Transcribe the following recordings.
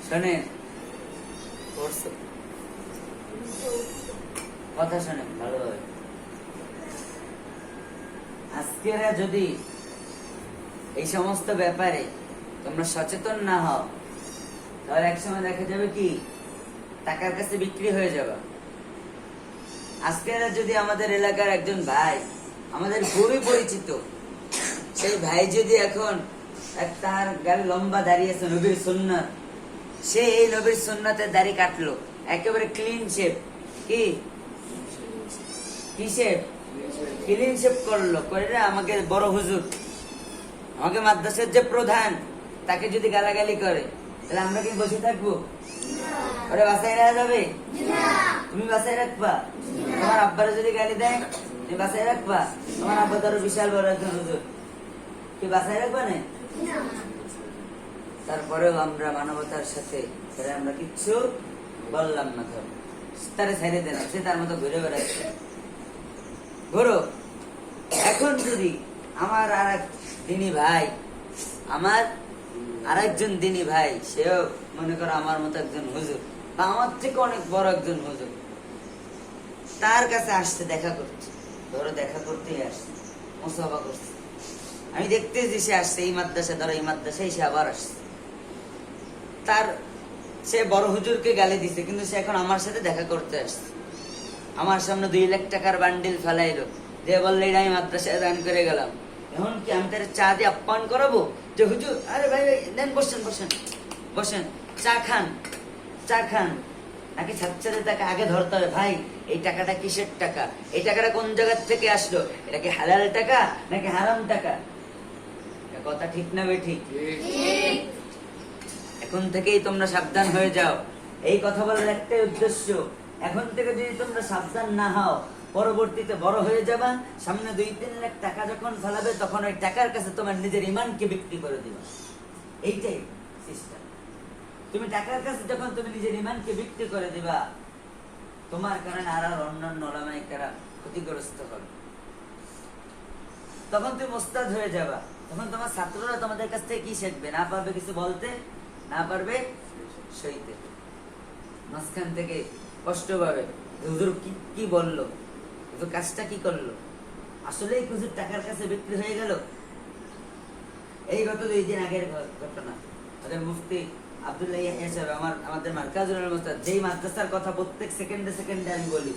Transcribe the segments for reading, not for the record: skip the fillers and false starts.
শোনেন, কথা শোনেন ভালোভাবে। আজকেরা যদি এই সমস্ত ব্যাপারে তোমরা সচেতন না হও, তাহলে একসময় দেখা যাবে কি টাকার কাছে বিক্রি হয়ে যাবে। আজকেরা যদি আমাদের এলাকার একজন ভাই, আমাদের খুবই পরিচিত, সেই ভাই যদি এখন তার গায়ে লম্বা দাড়ি আছে নবীর সুন্নাত, সে এই নবীর সুন্নাতের দাড়ি কাটলো, একেবারে ক্লিন শেপ, কি শেপ, ক্লিন শেপ করলো, করে আমাকে বড় হুজুর, আমাকে মাদ্রাসার যে প্রধান, তাকে যদি গালাগালি করে, তাহলে আমরা কি বসে থাকবো? ওরে বাসায় রাখা যাবে? তুমি বাসায় রাখবা? তোমার আব্বারে যদি গালি দেয়, তুমি বাসায় রাখবা? তোমার আব্বা তো বিশাল বড় একজন হুজুর, কি বাসায় রাখবা না? তারপরেও আমরা মানবতার সাথে আমরা কিচ্ছু বললাম না, ধরো তারে ছেড়ে দিলাম, সে তার মতো ঘুরে বেড়াচ্ছে, ঘুরো। এখন যদি আমার আর এক দিনী ভাই, আমার আর একজন দিনী ভাই, সেও মনে করো আমার মতো একজন হুজুর বা আমার থেকে অনেক বড় একজন হুজুর, তার কাছে আসছে দেখা করছে, ধরো দেখা করতেই আসছে, মুসাফা করছে, আমি দেখতেছি সে আসছে এই মাদ্রাসা, ধরো এই মাদ্রাসায় সে আবার আসছে, তার সে বড় হুজুরকে গালি দিছে, কিন্তু সে এখন আমার সাথে দেখা করতে আসছে, আমার সামনে 2 লাখ টাকার বান্ডিল ফেলাইলো, দিয়ে বললে এটা আমি মাদ্রাসায় দান করে গেলাম। এখন কি আমি তার চা দিয়ে আপ্যায়ন করাবো যে হুজুর, আরে ভাই ভাই দেন, বসেন বসেন বসেন, চা খান, চা খান, নাকি ছাত্রদের তাকে আগে ধরতে হবে, ভাই এই টাকাটা কিসের টাকা, এই টাকাটা কোন জায়গা থেকে আসলো, এটা কি হালাল টাকা নাকি হারাম টাকা? কথা ঠিক না বে ঠিক? এখন থেকেই তোমরা সাবধান হয়ে যাও। এই কথা বলার একটাই উদ্দেশ্য, এখন থেকে যদি তোমরা সাবধান না হও, পরবর্তীতে বড় হয়ে যাবা, সামনে 2-3 লাখ টাকা যখন ফেলাবে, তখন ওই টাকার কাছে তোমার নিজের ইমানকে বিক্রি করে দিবা। এইটাই সিস্টেম। তুমি টাকার কাছে যখন তুমি নিজের ইমানকে বিক্রি করে দিবা, তোমার কারণে আর অন্যান্য ওলামায়ে কেরাম ক্ষতিগ্রস্ত হবে। তখন তুমি মোস্তাদ হয়ে যাবা, তখন তোমার ছাত্ররা তোমাদের কাছ থেকে কি শিখবে? না পারবে কিছু বলতে, না পারবে সইতে, মাঝখান থেকে কষ্ট পাবে, হুজুর কি বললো, হুজুর কাজটা কি করলো, আসলে হুজুর টাকার কাছে বিক্রি হয়ে গেল। এই গত 2 দিন আগের ঘটনা, আমাদের মুফতি আব্দুল্লাহ ইয়াহিয়া সাহেব, আমাদের মার্কাজুল উলুম উস্তাদ, যেই মাদ্রাসার কথা প্রত্যেক সেকেন্ডে সেকেন্ডে আমি বলি,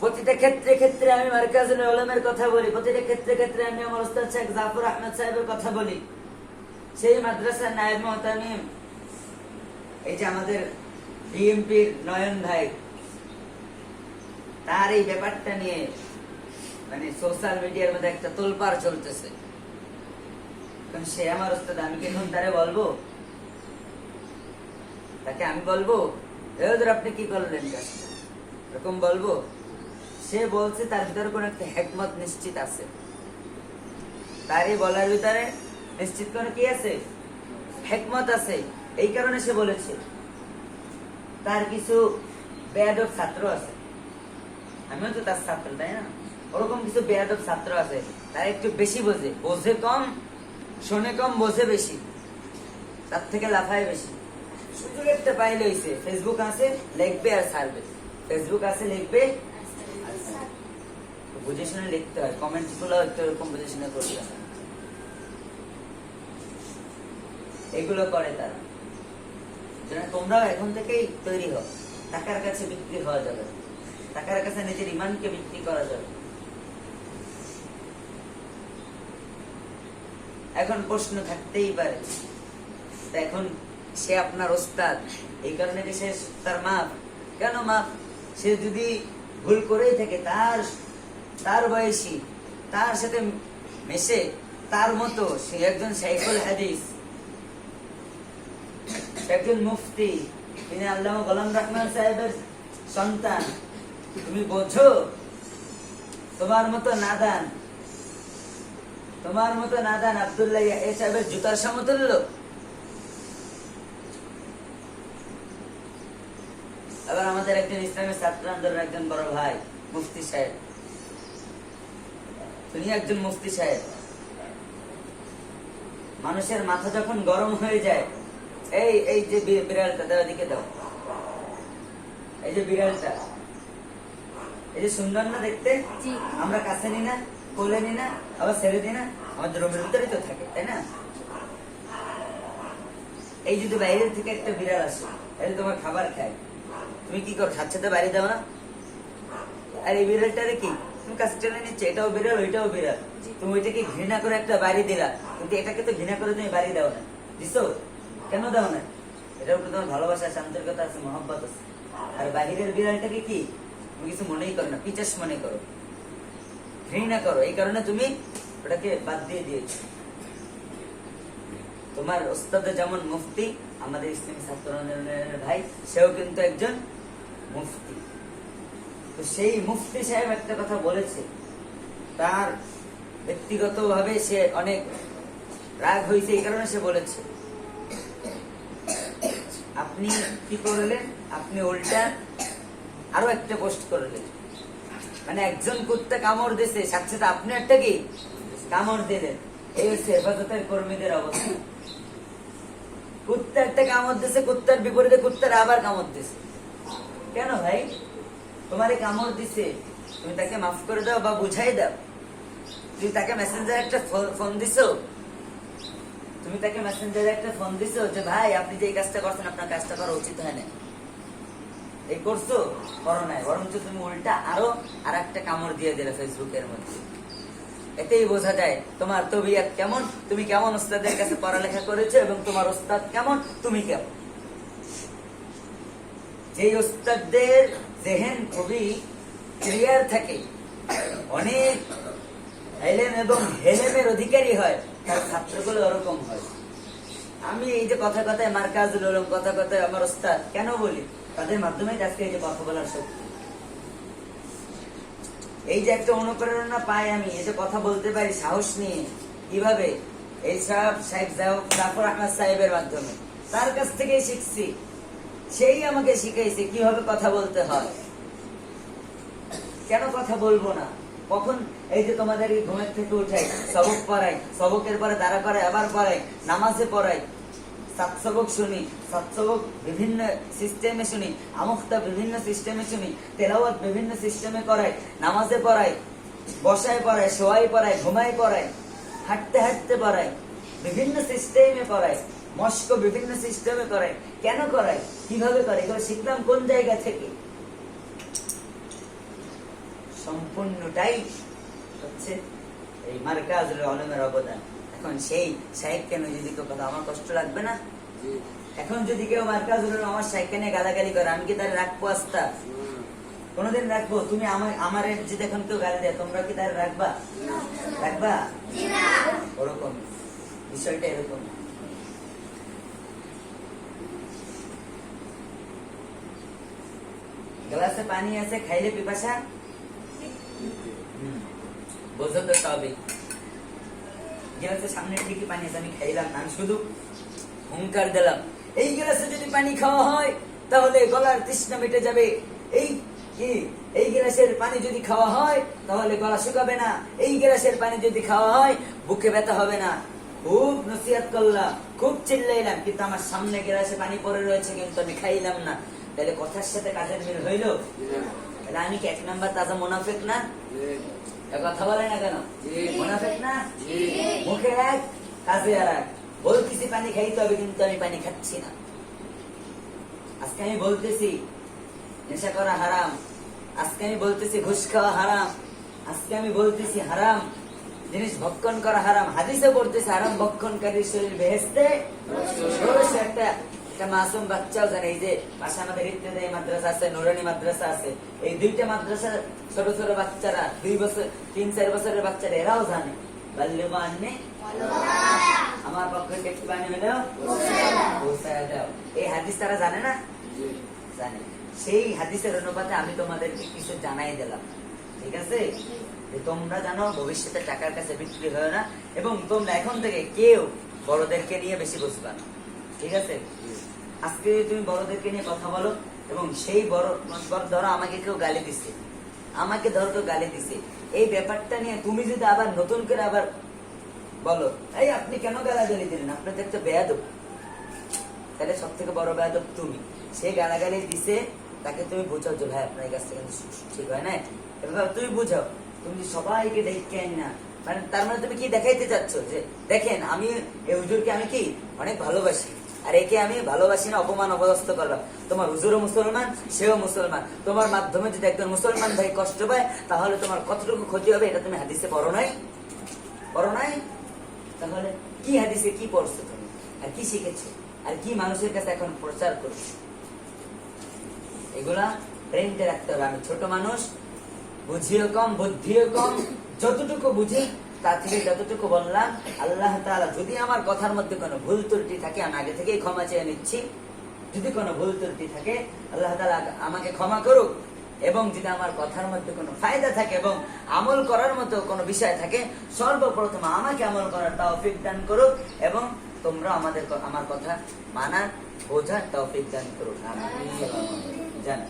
প্রতিটা ক্ষেত্রে ক্ষেত্রে আমি মার্কাজুল উলুমের কথা বলি, প্রতিটা ক্ষেত্রে ক্ষেত্রে আমি আমার উস্তাদ শেখ জাফর আহমদ সাহেবের কথা বলি, সেই মাদ্রাসার নায়েব মুহতামিম, এই যে আমাদের ডিএমপির নয়ন ভাই, তার এই ব্যাপারটা নিয়ে মানে সোশ্যাল মিডিয়ার মধ্যে একটা তোলপাড় চলতেছে। কারণ সে আমার উস্তাদ, আমি কি এখন তারে বলবো, তাকে আমি বলবো হুজুর আপনি কি করলেন কাজটা, এরকম বলবো? সে বলছে তার ভিতরে কোন একটা হিকমত নিশ্চিত আছে, তারই বলার ভিতরে নিশ্চিত কোন কি আছে, হিকমত আছে, এই কারণে সে বলেছে। তার কিছু বেয়াদব ছাত্র আছে, আমিও তো তার ছাত্র, তাই না? ওরকম কিছু বেয়াদব ছাত্র আছে, তারা একটু বেশি বোঝে, বোঝে কম, শোনে কম, বোঝে বেশি, তার থেকে লাফায় বেশি। সুযোগ একটা পাইলে হইছে, ফেসবুক আছে লিখবে আর ছাড়বে, ফেসবুক আছে লিখবে, বুঝে শুনে লিখতে হয়, কমেন্ট গুলো একটু এরকম বুঝে শুনে করতে হয়। এগুলো করে তারা। তোমরাও এখন থেকেই তৈরি হও, টাকার কাছে বিক্রি হওয়া যাবে, টাকার কাছে নিজের ইমানকে বিক্রি করা যাবে। এখন প্রশ্ন থাকতেই পারে, এখন সে আপনার ওস্তাদ, এই কারণে কি সে তার মাপ? কেন মাপ? সে যদি ভুল করেই থাকে, তার বয়সী, তার সাথে মেশে, তার মতো সে একজন শাইখুল হাদিস, একজন মুফতি, তিনি আল্লামা গোলাম রহমান সাহেবের সন্তান, তুমি বোঝো? তোমার মতো নাদান আব্দুল্লাহ ইয়াহিয়া সাহেবের জুতার সমতুল্য। আবার আমাদের একজন ইসলামের ছাত্র আন্দোলনের একজন বড় ভাই মুফতি সাহেব, তিনি একজন মুফতি সাহেব, মানুষের মাথা যখন গরম হয়ে যায়, এই এই যে বিড়ালটা দাও, এদিকে দাও। এই যে বিড়ালটা, এই যে সুন্দর না দেখতে? জি। আমরা কাছে নি না, কোলে নি না, আবার ছেড়ে দিই না, আমাদের রুমের ভিতরে তো থাকে, তাই না? এই যদি বাইরের থেকে একটা বিড়াল আসে, এই তোমার খাবার খায়, তুমি কি করো? সাথে সাথে বাড়ি দাও না? আর এই বিড়ালটারে কি তুমি কাছে টেনে নিচ্ছে, এটাও বিড়াল ওইটাও বিড়াল, তুমি ওইটাকে ঘৃণা করে একটা বাড়ি দিলা, কিন্তু এটাকে তো ঘৃণা করে তুমি বাড়ি দাও না, দিছো? কেন দাও না? এটার উপরে তোমার ভালোবাসা আছে, আন্তরিকতা আছে, মহব্বত আছে। আর বাহিরের বিড়ালটাকে কি তুমি কিছু মনেই করো না, পিচাস মনে করো, ঘৃণা করো, এই কারণে তুমি ওটাকে বাদ দিয়ে দিয়েছো। তোমার ওস্তাদ যেমন মুফতি, আমাদের ইসলামী ছাত্র আন্দোলনের ভাই, সেও কিন্তু একজন মুফতি। তো সেই মুফতি সাহেব একটা কথা বলেছে, তার ব্যক্তিগত ভাবে সে অনেক রাগ হয়েছে, এই কারণে সে বলেছে। আপনি কি করলেন? আপনি উল্টা আরো একটা পোস্ট করলেন, মানে একজন কুত্তা কামড় দিয়েছে, সাথে সাথে আপনি একটা কি কামড় দিলেন। এই হচ্ছে হেফাজতের কর্মীদের অবস্থা। কুত্তা একটা কামড় দিয়েছে, কুত্তার বিপরীতে কুত্তার আবার কামড় দিয়েছে। কেন ভাই? তোমারে কামড় দিছে, তুমি তাকে মাফ করে দাও বা বুঝাই দাও। তুমি তাকে মেসেঞ্জারে একটা ফোন দিছো, তুমি তাকে মেসেঞ্জারে একটা ফোন দিছো যে ভাই আপনি যে এই কাজটা করছেন, আপনার কাজটা করা উচিত হয় না, এই করছো, করো নাই, বরঞ্চ তুমি উল্টা আরো আর একটা কামড় দিয়ে দিলে ফেসবুকের মধ্যে। এতেই বোঝা যায় তোমার তবিয়ত কেমন, তুমি কেমন ওস্তাদের কাছে পড়ালেখা করেছো এবং তোমার ওস্তাদ কেমন, তুমি কেমন। যেই ওস্তাদদের জেহেন খুবই ক্লিয়ার থাকে, অনেক এলেম এবং হেলেমের অধিকারী হয়, তার ছাত্রগুলো ওরকম হয়। আমি এই যে কথা কথায় মার্কাজুল উলুম, কথা কথায় আমার ওস্তাদ কেন বলি, তাদের মাধ্যমে আজকে এই যে কথা বলার শক্তি, এই যে একটা অনুপ্রেরণা পাই আমি, এই যে কথা বলতে পারি সাহস নিয়ে, কিভাবে? এই সব শেখ জাফর আহমদ সাহেবের মাধ্যমে, তার কাছ থেকেই শিখছি। সেই আমাকে শিখাইছে কিভাবে কথা বলতে হয়। কেন কথা বলবো না? কখন এই যে তোমাদের ঘুমের থেকে উঠাই, সবক পড়াই, সবকের পরে দাঁড়া করে আবার পড়াই, নামাজে পড়াই, সাতসবক শুনি, সাতসবক বিভিন্ন সিস্টেমে শুনি, আমুখতা বিভিন্ন সিস্টেমে শুনি, তেলাওয়াত বিভিন্ন সিস্টেমে করাই, নামাজে পড়াই, বসায় পড়াই, শোয়াই পড়াই, ঘুমাই পড়াই, হাঁটতে হাঁটতে পড়াই, বিভিন্ন সিস্টেমে পড়াই, মস্ক বিভিন্ন সিস্টেমে করাই। কেন করাই? কিভাবে করে? এগুলো শিখলাম কোন জায়গা থেকে? সম্পূর্ণটাই হচ্ছে এই মারকাজুল উলুমের অবদান। এখন সেই শাইখ কেন যদি কেউ কথা, আমার কষ্ট লাগবে না? এখন যদি কেউ মারকাজুল উলুম আমার শাইখকে নিয়ে গালাগালি করে, আমি কি তার রাখবো আস্থা? কোনদিন রাখবো? তুমি আমার যদি এখন কেউ গালি দেয়, তোমরা কি তার রাখবা? রাখবা? ওরকম বিষয়টা এরকম। গ্লাসে পানি আছে, খাইলে পিপাসা বোঝো তো তবে। গ্লাসের সামনে ঠিকই পানি আছে, আমি খাইলাম না, আমি শুধু হুঙ্কার দিলাম। এই গ্লাসে যদি পানি খাওয়া হয় তাহলে গলার তৃষ্ণা মিটে যাবে। এই গ্লাসের পানি যদি খাওয়া হয় তাহলে গলা শুকাবে না। এই গ্লাসের পানি যদি খাওয়া হয় বুকে ব্যথা হবে না। খুব নসিহত করলাম, খুব চিল্লাইলাম, কিন্তু আমার সামনে গ্লাসে পানি পড়ে রয়েছে, কিন্তু আমি খাইলাম না। তাহলে কথার সাথে কাজের মিল হইল? তাহলে আমি কি এক নাম্বার তাজা মুনাফিক না? কথা বলে না কেন? মুনাফিক না? মুখে এক, কাজে আর এক। বলতেছি পানি খাইতে হবে, কিন্তু আমি পানি খাচ্ছি না। আজকে আমি বলতেছি নেশা করা হারাম, আজকে আমি বলতেছি ঘুষ খাওয়া হারাম, আজকে আমি বলতেছি হারাম জিনিস ভক্ষণ করা হারাম। হাদিসে পড়তেছে হারাম ভক্ষণকারীর শরীর বেহেশতে একটা মাসুম বাচ্চাও জানে। এই যে পাশে আমাদের ইত্তেদায়ী মাদ্রাসা আছে, নুরানি মাদ্রাসা আছে, এই দুইটা মাদ্রাসার ছোট ছোট বাচ্চারা, 2 বছর 3-4 বছরের বাচ্চারা, এরাও জানে বাল্যমা আননে আমার পক্ষে একটু বানিয়ে হলেও পৌঁছায় দাও। এই হাদিস তারা জানে না? জানে। সেই হাদিসের অনুপাতে আমি তোমাদেরকে কিছু জানাই দিলাম, ঠিক আছে? যে তোমরা জানো ভবিষ্যতে টাকার কাছে বিক্রি হয় না, এবং তোমরা এখন থেকে কেউ বড়দেরকে নিয়ে বেশি বুঝবা না, ঠিক আছে? আজকে তুমি বড়দেরকে নিয়ে কথা বলো, এবং সেই বড় ধরো আমাকে কেউ গালি দিচ্ছে, আমাকে ধরো কেউ গালি দিচ্ছে, এই ব্যাপারটা নিয়ে তুমি যদি আবার নতুন করে আবার বলো, এই আপনি কেন গালাগালি দিলেন, আপনাদের তো বেয়াদব, তাহলে সব থেকে বড় বেয়াদব তুমি। সে গালাগালি দিছে, তাকে তুমি বোঝাও যে ভাই আপনার কাছ থেকে ঠিক হয় না, এবার তুমি বুঝাও। তুমি সবাইকে দেখে না, মানে তার মানে তুমি কি দেখাইতে চাচ্ছ যে দেখেন আমি এই হুজুরকে আমি কি অনেক ভালোবাসি, আর একে আমি ভালোবাসি না, অপমান অপদস্থ করলাম। তোমার হুজুরও মুসলমান, সেও মুসলমান, তোমার মাধ্যমে যদি একজন মুসলমান ভাই কষ্ট পায় তাহলে তোমার কতটুকু ক্ষতি হবে এটা তুমি হাদিসে পড়ো নাই? পড়ো নাই? তাহলে কি হাদিসে কি পড়ছো তুমি, আর কি শিখেছো, আর কি মানুষের কাছে এখন প্রচার করছো? এগুলা ব্রেনতে রাখতে হবে। আমি ছোট মানুষ, বুঝিও কম, বুদ্ধিও কম, যতটুকু বুঝি তার থেকে যতটুকু বললাম। আল্লাহ তাআলা যদি আমার কথার মধ্যে কোনো ভুল ত্রুটি থাকে আমি আগে থেকেই ক্ষমা চেয়ে নিচ্ছি। যদি কোনো ভুল ত্রুটি থাকে আল্লাহ তাআলা আমাকে ক্ষমা করুক, এবং যদি আমার কথার মধ্যে কোনো ফায়দা থাকে এবং আমল করার মতো কোনো বিষয় থাকে, সর্বপ্রথম আমাকে আমল করার তৌফিক দান করুক, এবং তোমরা আমার কথা মানার বোঝার তৌফিক দান করুক। আমিন। জান।